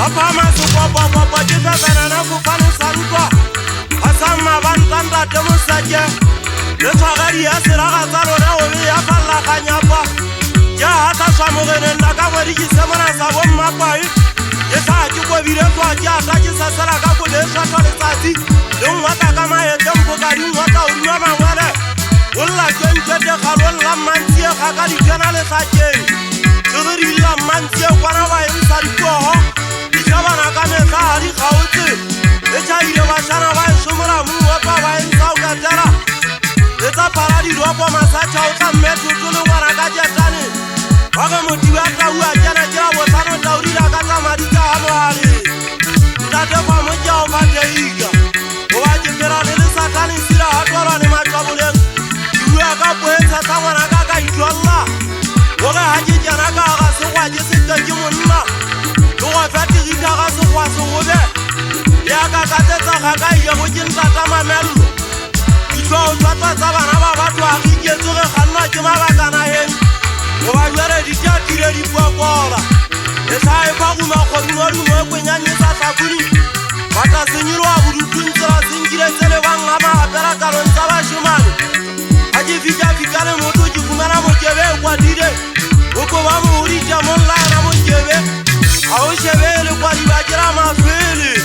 Apama suko jita banana kufani sanwa Asama bantanda temusaje Letwagari ya siraga zalo na obi ya falla kanyapa Ya hata shamugene ndaka wariji semana sabon mapai Yesa ajukwe viretu aja ataji sasara kaku lesha tole sati Yung wata kama yetempo kari wata urima mawale Ulla jenjede kalon la mansiye kakali kenale saje Chuduri la mansiye wanawa insari kuho Ishabana kame kahari kauti Echa ire washana wa shumura muwapa wa insau katera Eta paradi ropo masacha uta metu tulu warakaje tani Waka motiwe ata ua jana jira wotano taurira kata marika hamo hali Ndatepa mja upate iga Uwaji pera nili satani sira hatwara ni machabulen Iwe akapuhensa tawa na kaka itualla Waka haji jana kaka suwa jisika jimunna Tuwa fati rika kasuwa suwube Ya kaka teta kaka iya kujinta tama melu Ichwa utwata zaba na babatu akije tuke khanwa jimaba kana hengi Wajwere ditatire dipwakwala Esai pakuma kodunori mwekwe nyanyisa sabuni Wata sinyirwa budutunzira zingire zele wangama apera kalonza wa shumani Haji vija vikale moto jikumana mojebe kwa dire Uko wamu urija monla na mojebe Hao shebele kwa libajira mafili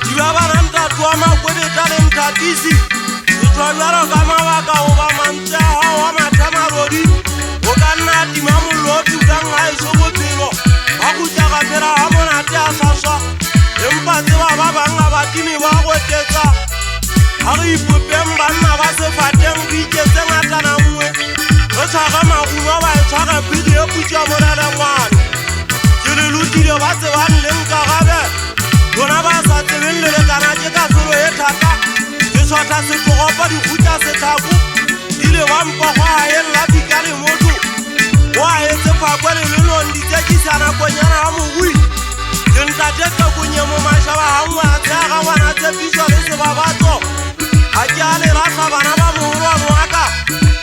Jiwabana mtatuwa makwebe tale mtatisi Itwajwara kama waka uba manta hawa matama rodi Ogana timamu lobi udanga isogo pilo Akujaka pera hamona te asasa Empate wa babanga batimi wakoteka Akipu pemba na base fateng bije zengata na mwe Osaka makuno wa esaka pidi ekuja morada mwani Jiri lutire base wani lenka gabe Dona basa tewelele kanajeka suru etaka Jiswata situkopa di kuja setaku Dile wampa kwa ayen labi kari modu Wa ese fakwele lilo ndije sana kwenye na hamu hui Jintateka kwenye mumashaba hamu ataka wana tepisho lise babato Ajale rasa wanaba muhuru anuaka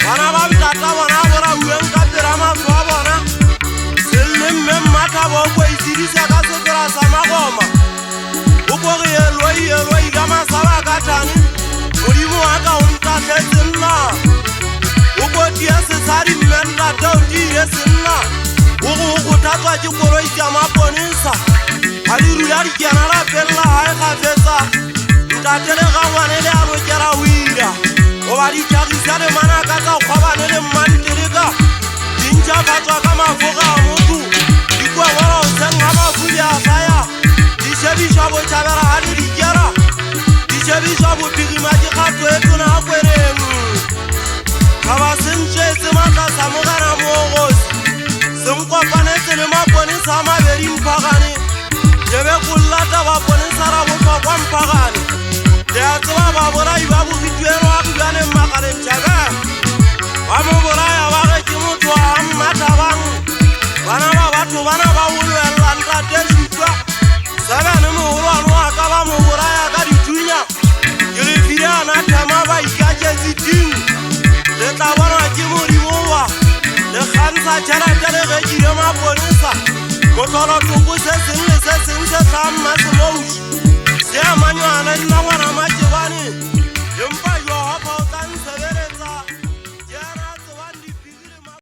Wanaba mtata wanabora uenka pirama swabona Selim memata wakwe isirisi akasukira samagoma Ukwege yeloi gama sawa katani Ulimu waka umtate sinna Uko tiese sari menda tautire sinna Uku tatwa jikoro ijama ponisa Aliru yari janara pella haika fesa Mtatele kawanele alo jara wira Obari chaki sade mana kata ukwabanele mantirika Jinja fatwa kama fuka mutu Ikwa wala usenga mafuli asaya Ishebi shabo chabera hadi rijara Ishebi shabo pigi maji kato etu na akweremu Kaba sinche simaka samugana mwogos Simkwa panese ni maponi sama veri mpagani Jebe kulata waponi sara wukwa kwa mpagani Deatuwa wabora ibabu vituero wakugane makale mchaga Wamubora ya wake kimutu wa hammata wangu Wanaba watu wanaba ulu elanta teshutwa Sebe ni muhuru anuwa kaba mubora ya kadi tunya Yulifiri anatama ikaje zitingu Leta wana jimuri muwa Le khansa chara jale gejire ma ponisa Motoro tuku sesin se samma smouch Se amanyo anani na wana majibani Yumpa